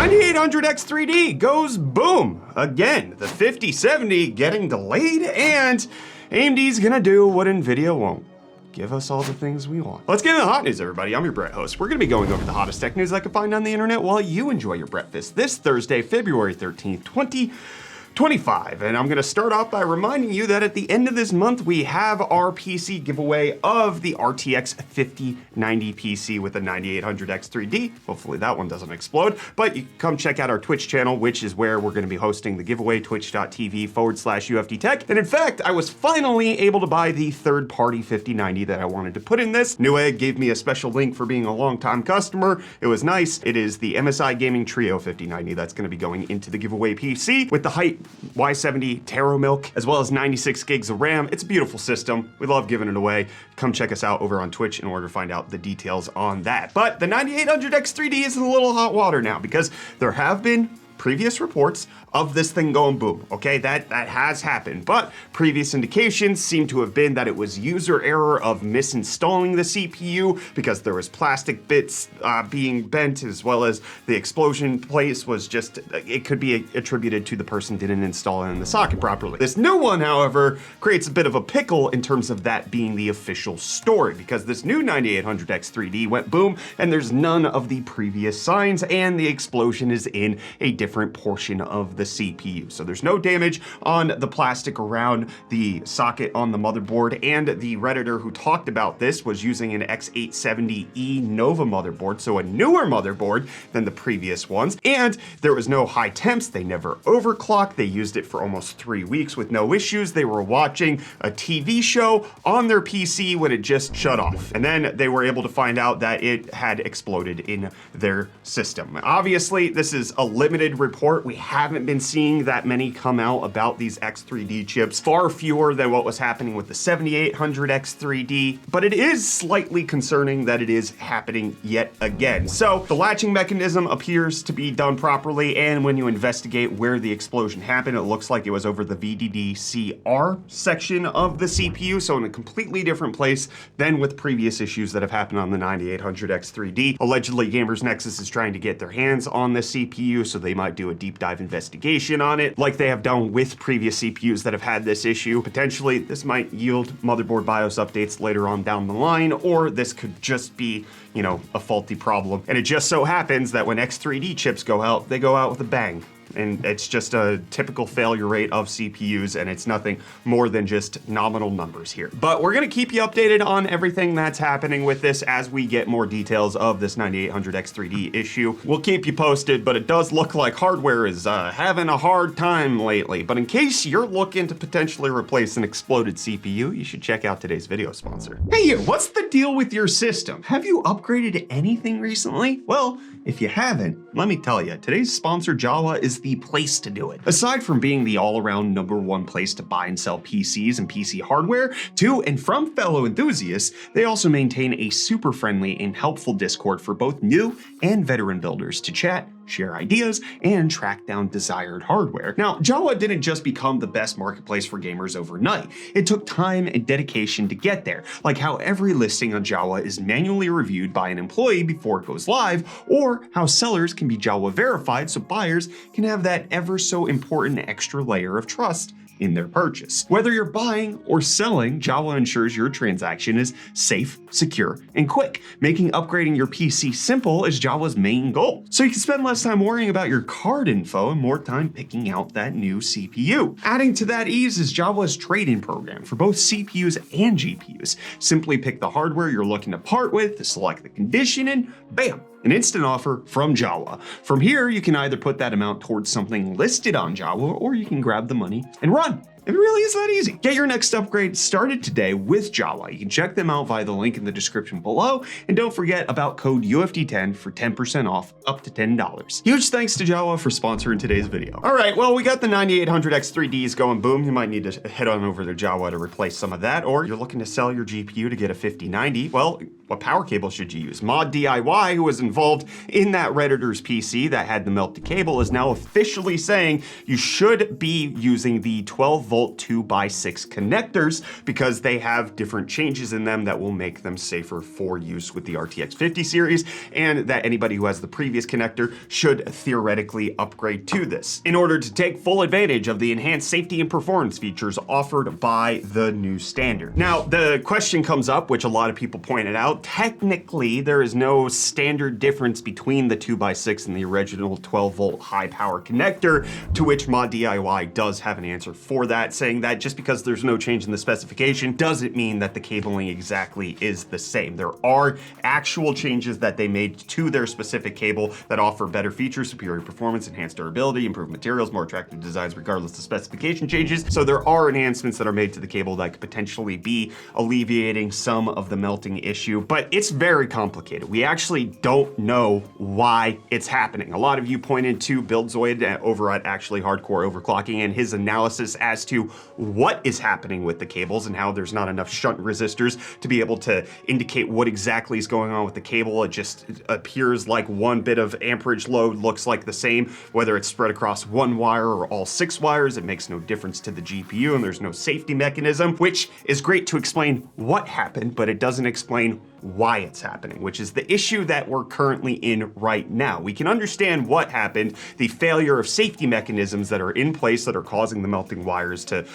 9800X3D goes boom again. The 5070 getting delayed, and AMD's gonna do what Nvidia won't. Give us all the things we want. Let's get into the hot news, everybody. I'm your Brett host. We're gonna be going over the hottest tech news I can find on the internet while you enjoy your breakfast this Thursday, February 13th, 2025. And I'm gonna start off by reminding you that at the end of this month, we have our PC giveaway of the RTX 5090 PC with a 9800X3D. Hopefully that one doesn't explode, but you can come check out our Twitch channel, which is where we're gonna be hosting the giveaway, twitch.tv/UFD Tech. And in fact, I was finally able to buy the third-party 5090 that I wanted to put in this. Newegg gave me a special link for being a longtime customer. It was nice. It is the MSI Gaming Trio 5090 that's gonna be going into the giveaway PC with the height Y70 Taro Milk, as well as 96 gigs of RAM. It's a beautiful system. We love giving it away. Come check us out over on Twitch in order to find out the details on that. But the 9800X3D is in a little hot water now because there have been previous reports of this thing going boom, okay? That has happened, but previous indications seem to have been that it was user error of misinstalling the CPU because there was plastic bits being bent, as well as the explosion place was just, it could be attributed to the person didn't install it in the socket properly. This new one, however, creates a bit of a pickle in terms of that being the official story, because this new 9800X3D went boom and there's none of the previous signs, and the explosion is in a different portion of the CPU. So there's no damage on the plastic around the socket on the motherboard, and the Redditor who talked about this was using an X870E Nova motherboard, so a newer motherboard than the previous ones, and there was no high temps. They never overclocked. They used it for almost 3 weeks with no issues. They were watching a TV show on their PC when it just shut off, and then they were able to find out that it had exploded in their system. Obviously, this is a limited report. We haven't been seeing that many come out about these X3D chips, far fewer than what was happening with the 7800X3D, but it is slightly concerning that it is happening yet again. So the latching mechanism appears to be done properly, and when you investigate where the explosion happened, it looks like it was over the VDDCR section of the CPU, so in a completely different place than with previous issues that have happened on the 9800X3D. Allegedly, Gamers Nexus is trying to get their hands on the CPU, so they might do a deep dive investigation on it, like they have done with previous CPUs that have had this issue. Potentially, this might yield motherboard BIOS updates later on down the line, or this could just be, you know, a faulty problem. And it just so happens that when X3D chips go out, they go out with a bang. And it's just a typical failure rate of CPUs, and it's nothing more than just nominal numbers here. But we're gonna keep you updated on everything that's happening with this as we get more details of this 9800X3D issue. We'll keep you posted, but it does look like hardware is having a hard time lately. But in case you're looking to potentially replace an exploded CPU, you should check out today's video sponsor. Hey you, what's the deal with your system? Have you upgraded anything recently? Well, if you haven't, let me tell you, today's sponsor, Jawa, is the place to do it. Aside from being the all-around #1 place to buy and sell PCs and PC hardware, to and from fellow enthusiasts, they also maintain a super friendly and helpful Discord for both new and veteran builders to chat, share ideas, and track down desired hardware. Now, Jawa didn't just become the best marketplace for gamers overnight. It took time and dedication to get there, like how every listing on Jawa is manually reviewed by an employee before it goes live, or how sellers can be Jawa verified so buyers can have that ever so important extra layer of trust in their purchase. Whether you're buying or selling, Jawa ensures your transaction is safe, secure, and quick, making upgrading your PC simple is Jawa's main goal. So you can spend less time worrying about your card info and more time picking out that new CPU. Adding to that ease is Jawa's trade-in program for both CPUs and GPUs. Simply pick the hardware you're looking to part with, select the condition, and bam, an instant offer from Jawa. From here, you can either put that amount towards something listed on Jawa, or you can grab the money and run. It really is that easy. Get your next upgrade started today with Jawa. You can check them out via the link in the description below, and don't forget about code UFD10 for 10% off up to $10. Huge thanks to Jawa for sponsoring today's video. All right, well, we got the 9800X3Ds going boom. You might need to head on over to Jawa to replace some of that, or you're looking to sell your GPU to get a 5090. Well, what power cable should you use? Mod DIY, who was involved in that Redditor's PC that had the melted cable, is now officially saying you should be using the 12 volt 12-volt 2x6 connectors because they have different changes in them that will make them safer for use with the RTX 50 series, and that anybody who has the previous connector should theoretically upgrade to this in order to take full advantage of the enhanced safety and performance features offered by the new standard. Now, the question comes up, which a lot of people pointed out, technically there is no standard difference between the 2x6 and the original 12-volt high-power connector, to which Mod DIY does have an answer for that, saying that just because there's no change in the specification doesn't mean that the cabling exactly is the same. There are actual changes that they made to their specific cable that offer better features, superior performance, enhanced durability, improved materials, more attractive designs regardless of specification changes. So there are enhancements that are made to the cable that could potentially be alleviating some of the melting issue, but it's very complicated. We actually don't know why it's happening. A lot of you pointed to BuildZoid over at Actually Hardcore Overclocking and his analysis as to what is happening with the cables and how there's not enough shunt resistors to be able to indicate what exactly is going on with the cable. It just appears like one bit of amperage load looks like the same, whether it's spread across one wire or all 6 wires. It makes no difference to the GPU, and there's no safety mechanism, which is great to explain what happened, but it doesn't explain why it's happening, which is the issue that we're currently in right now. We can understand what happened, the failure of safety mechanisms that are in place that are causing the melting wires to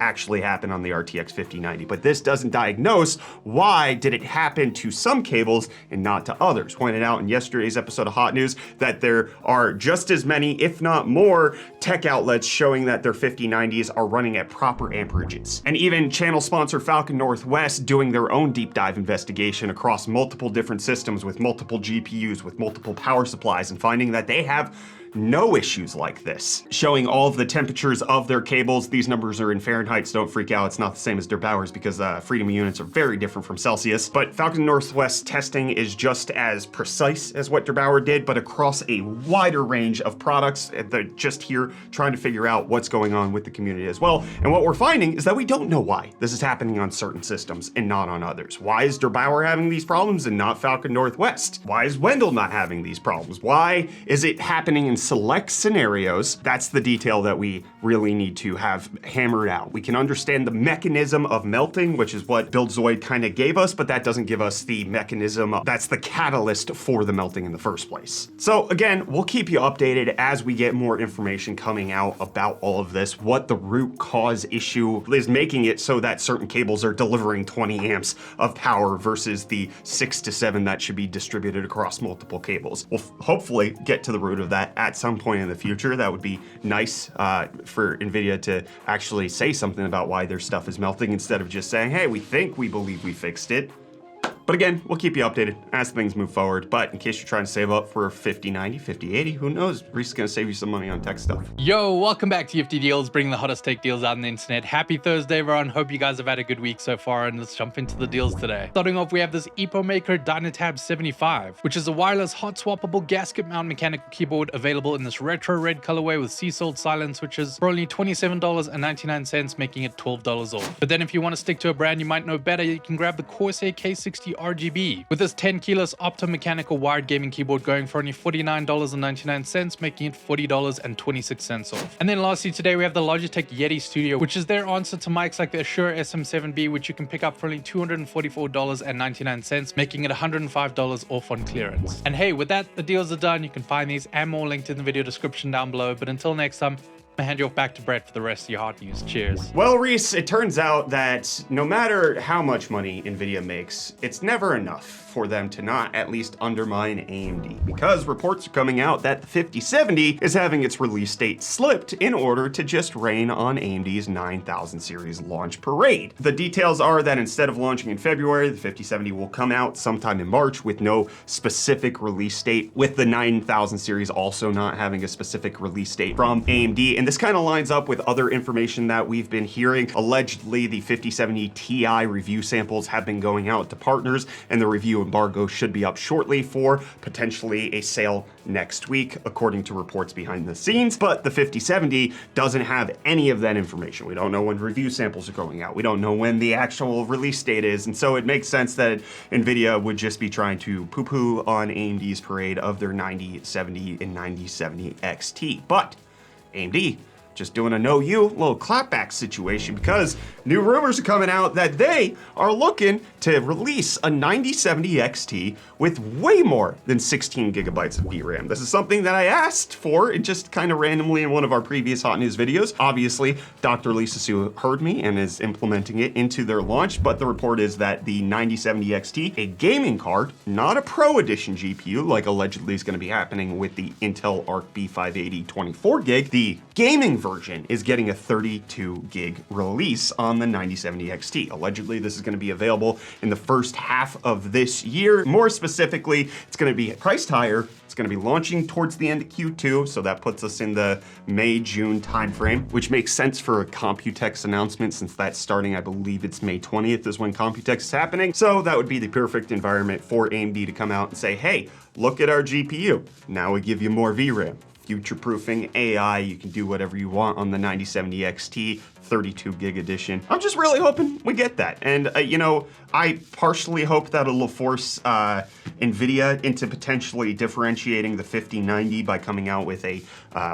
actually happen on the RTX 5090, but this doesn't diagnose why did it happen to some cables and not to others. Pointed out in yesterday's episode of Hot News that there are just as many, if not more, tech outlets showing that their 5090s are running at proper amperages. And even channel sponsor Falcon Northwest doing their own deep dive investigation across multiple different systems with multiple GPUs, with multiple power supplies, and finding that they have no issues like this, showing all of the temperatures of their cables. These numbers are in Fahrenheit, so don't freak out. It's not the same as der Bauer's because freedom units are very different from Celsius. But Falcon Northwest testing is just as precise as what der Bauer did, but across a wider range of products. They're just here trying to figure out what's going on with the community as well. And what we're finding is that we don't know why this is happening on certain systems and not on others. Why is der Bauer having these problems and not Falcon Northwest? Why is Wendell not having these problems? Why is it happening in select scenarios? That's the detail that we really need to have hammered out. We can understand the mechanism of melting, which is what BuildZoid kind of gave us, but that doesn't give us the mechanism that's the catalyst for the melting in the first place. So again, we'll keep you updated as we get more information coming out about all of this, what the root cause issue is making it so that certain cables are delivering 20 amps of power versus the 6 to 7 that should be distributed across multiple cables. We'll hopefully get to the root of that at some point in the future. That would be nice for Nvidia to actually say something about why their stuff is melting instead of just saying, hey, we believe we fixed it. But again, we'll keep you updated as things move forward. But in case you're trying to save up for 5090, 5080, who knows? Reece is gonna save you some money on tech stuff. Yo, welcome back to UFD Deals, bringing the hottest tech deals out on the internet. Happy Thursday, everyone. Hope you guys have had a good week so far, and let's jump into the deals today. Starting off, we have this EpoMaker Dynatab 75, which is a wireless hot swappable gasket mount mechanical keyboard available in this retro red colorway with sea salt silent switches for only $27.99, making it $12 off. But then if you want to stick to a brand you might know better, you can grab the Corsair K60 RGB with this 10 keyless optomechanical wired gaming keyboard going for only $49.99, making it $40.26 off. And then lastly today we have the Logitech Yeti Studio, which is their answer to mics like the Shure SM7B, which you can pick up for only $244.99, making it $105 off on clearance. And hey, with that, the deals are done. You can find these and more linked in the video description down below. But until next time, I'm gonna hand you off back to Brett for the rest of your hot news. Cheers. Well, Reece, it turns out that no matter how much money Nvidia makes, it's never enough for them to not at least undermine AMD, because reports are coming out that the 5070 is having its release date slipped in order to just rain on AMD's 9000 series launch parade. The details are that instead of launching in February, the 5070 will come out sometime in March with no specific release date, with the 9000 series also not having a specific release date from AMD. And this kind of lines up with other information that we've been hearing. Allegedly, the 5070 Ti review samples have been going out to partners, and the review embargo should be up shortly for potentially a sale next week, according to reports behind the scenes. But the 5070 doesn't have any of that information. We don't know when review samples are going out. We don't know when the actual release date is. And so it makes sense that Nvidia would just be trying to poo-poo on AMD's parade of their 9070 and 9070 XT. But AMD just doing a no you little clapback situation because new rumors are coming out that they are looking to release a 9070 XT with way more than 16 gigabytes of VRAM. This is something that I asked for it just kind of randomly in one of our previous hot news videos. Obviously, Dr. Lisa Su heard me and is implementing it into their launch, but the report is that the 9070 XT, a gaming card, not a Pro Edition GPU like allegedly is going to be happening with the Intel Arc B580 24 gig, the gaming version is getting a 32 gig release on the 9070 XT. Allegedly, this is going to be available in the first half of this year. More specifically, it's going to be priced higher. It's going to be launching towards the end of Q2, so that puts us in the May-June timeframe, which makes sense for a Computex announcement since that's starting, I believe it's May 20th is when Computex is happening. So that would be the perfect environment for AMD to come out and say, hey, look at our GPU. Now we give you more VRAM. Future-proofing AI, you can do whatever you want on the 9070 XT, 32 gig edition. I'm just really hoping we get that. And you know, I partially hope that it'll force Nvidia into potentially differentiating the 5090 by coming out with a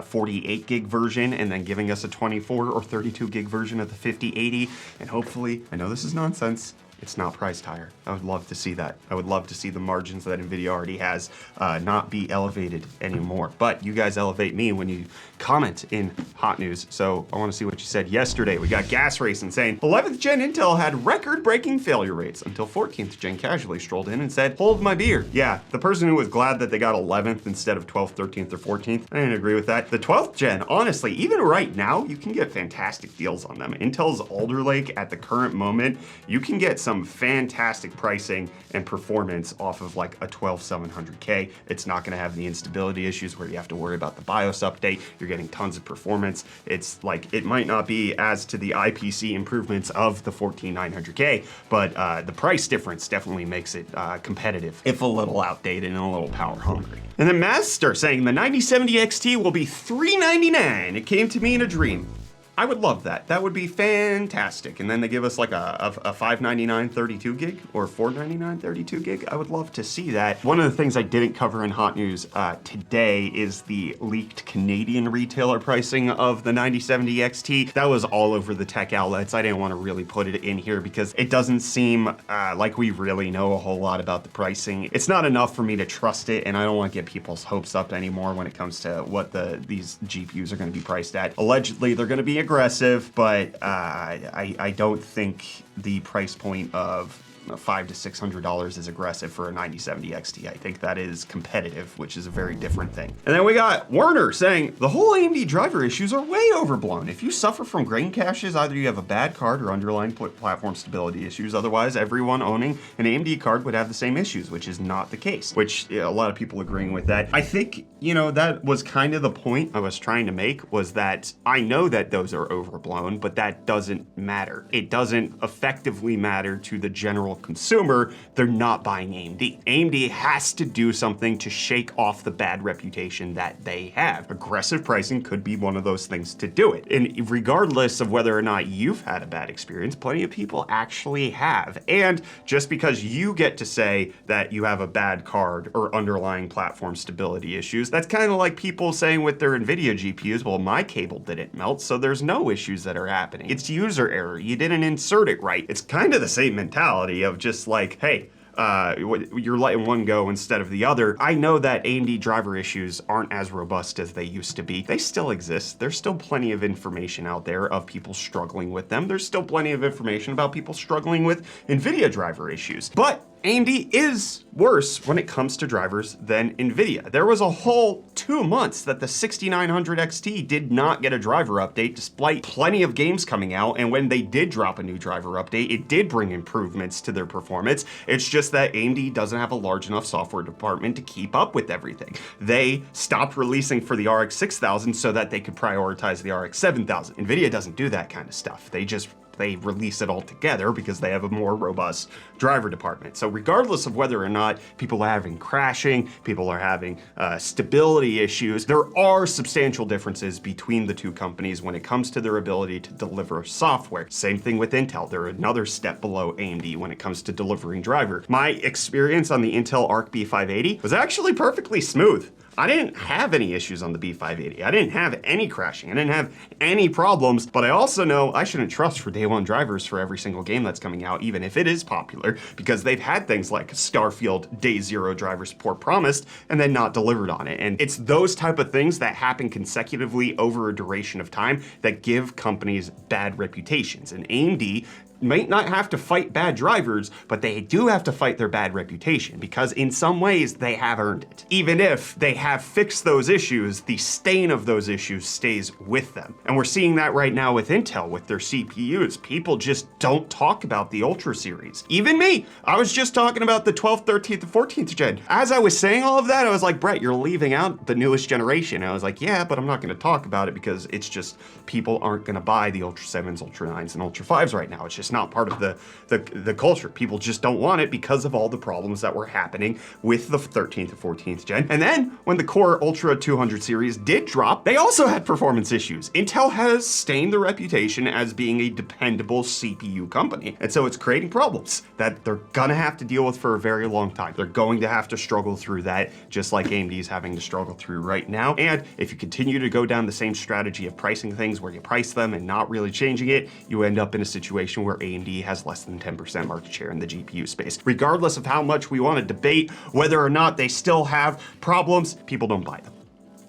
48 gig version and then giving us a 24 or 32 gig version of the 5080. And hopefully, I know this is nonsense, it's not priced higher. I would love to see that. I would love to see the margins that Nvidia already has not be elevated anymore. But you guys elevate me when you comment in hot news. So I want to see what you said yesterday. We got Gas Racing saying 11th gen Intel had record-breaking failure rates until 14th gen casually strolled in and said, hold my beer. Yeah, the person who was glad that they got 11th instead of 12th, 13th, or 14th, I didn't agree with that. The 12th gen, honestly, even right now, you can get fantastic deals on them. Intel's Alder Lake at the current moment, you can get some fantastic pricing and performance off of like a 12700K. It's not going to have the instability issues where you have to worry about the BIOS update. You're getting tons of performance. It's like, it might not be as to the IPC improvements of the 14900K, but the price difference definitely makes it competitive, if a little outdated and a little power hungry. And then Master saying the 9070 XT will be $399. It came to me in a dream. I would love that. That would be fantastic. And then they give us like a $599 32 gig or $499 32 gig. I would love to see that. One of the things I didn't cover in hot news today is the leaked Canadian retailer pricing of the 9070 XT. That was all over the tech outlets. I didn't want to really put it in here because it doesn't seem like we really know a whole lot about the pricing. It's not enough for me to trust it, and I don't want to get people's hopes up anymore when it comes to what these GPUs are going to be priced at. Allegedly, they're going to be aggressive, but I don't think the price point of $500 to $600 is aggressive for a 9070 XT. I think that is competitive, which is a very different thing. And then we got Werner saying the whole AMD driver issues are way overblown. If you suffer from grain caches, either you have a bad card or underlying platform stability issues. Otherwise, everyone owning an AMD card would have the same issues, which is not the case, which a lot of people agreeing with that. I think, you know, that was kind of the point I was trying to make, was that I know that those are overblown, but that doesn't matter. It doesn't effectively matter to the general consumer. They're not buying AMD. AMD has to do something to shake off the bad reputation that they have. Aggressive pricing could be one of those things to do it. And regardless of whether or not you've had a bad experience, plenty of people actually have. And just because you get to say that you have a bad card or underlying platform stability issues, that's kind of like people saying with their Nvidia GPUs, well, my cable didn't melt, so there's no issues that are happening. It's user error. You didn't insert it right. It's kind of the same mentality of just like, hey, you're letting one go instead of the other. I know that AMD driver issues aren't as robust as they used to be. They still exist. There's still plenty of information out there of people struggling with them. There's still plenty of information about people struggling with Nvidia driver issues. But AMD is worse when it comes to drivers than Nvidia. There was a whole 2 months that the 6900 XT did not get a driver update despite plenty of games coming out, and when they did drop a new driver update, it did bring improvements to their performance. It's just that AMD doesn't have a large enough software department to keep up with everything. They stopped releasing for the RX 6000 so that they could prioritize the RX 7000. Nvidia doesn't do that kind of stuff. They release it all together because they have a more robust driver department. So regardless of whether or not people are having crashing, people are having stability issues, there are substantial differences between the two companies when it comes to their ability to deliver software. Same thing with Intel. They're another step below AMD when it comes to delivering driver. My experience on the Intel Arc B580 was actually perfectly smooth. I didn't have any issues on the B580. I didn't have any crashing. I didn't have any problems, but I also know I shouldn't trust for day one drivers for every single game that's coming out, even if it is popular, because they've had things like Starfield day zero driver support promised and then not delivered on it. And it's those type of things that happen consecutively over a duration of time that give companies bad reputations. And AMD might not have to fight bad drivers, but they do have to fight their bad reputation, because in some ways they have earned it. Even if they have fixed those issues, the stain of those issues stays with them. And we're seeing that right now with Intel, with their CPUs. People just don't talk about the Ultra series. Even me, I was just talking about the 12th, 13th, and 14th gen. As I was saying all of that, I was like, Brett, you're leaving out the newest generation. And I was like, yeah, but I'm not gonna talk about it because it's just, people aren't gonna buy the Ultra 7s, Ultra 9s, and Ultra 5s right now. It's just not part of the culture. People just don't want it because of all the problems that were happening with the 13th and 14th gen. And then when the Core Ultra 200 series did drop, they also had performance issues. Intel has stained their reputation as being a dependable CPU company. And so it's creating problems that they're gonna have to deal with for a very long time. They're going to have to struggle through that, just like AMD is having to struggle through right now. And if you continue to go down the same strategy of pricing things where you price them and not really changing it, you end up in a situation where AMD has less than 10% market share in the GPU space. Regardless of how much we want to debate whether or not they still have problems, people don't buy them.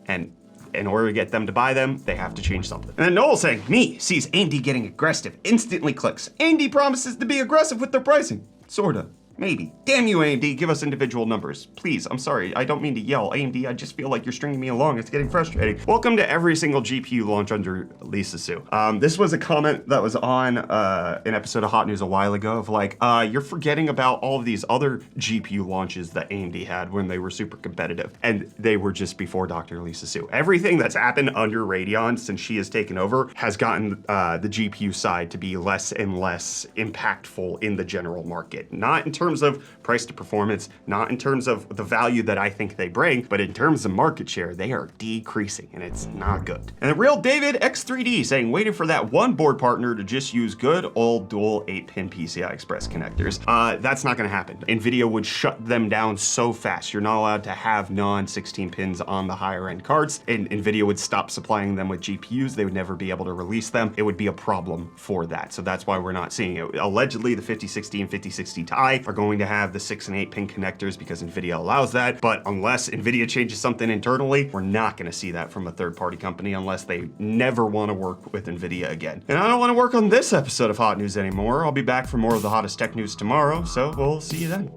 And in order to get them to buy them, they have to change something. And then Noel saying, me sees AMD getting aggressive, instantly clicks. AMD promises to be aggressive with their pricing. Sorta. Maybe. Damn you, AMD, give us individual numbers. Please, I'm sorry, I don't mean to yell. AMD, I just feel like you're stringing me along. It's getting frustrating. Welcome to every single GPU launch under Lisa Su. This was a comment that was on an episode of Hot News a while ago of like, you're forgetting about all of these other GPU launches that AMD had when they were super competitive. And they were just before Dr. Lisa Su. Everything that's happened under Radeon since she has taken over has gotten the GPU side to be less and less impactful in the general market. Not in terms of price to performance, not in terms of the value that I think they bring, but in terms of market share, they are decreasing, and it's not good. And the real David X3D saying, waiting for that one board partner to just use good old dual 8-pin PCI Express connectors. That's not gonna happen. Nvidia would shut them down so fast. You're not allowed to have non-16 pins on the higher end cards, and Nvidia would stop supplying them with GPUs. They would never be able to release them. It would be a problem for that. So that's why we're not seeing it. Allegedly, the 5060 and 5060 Ti are going to have the 6 and 8 pin connectors because Nvidia allows that. But unless Nvidia changes something internally, we're not gonna see that from a third-party company unless they never wanna work with Nvidia again. And I don't wanna work on this episode of Hot News anymore. I'll be back for more of the hottest tech news tomorrow, so we'll see you then.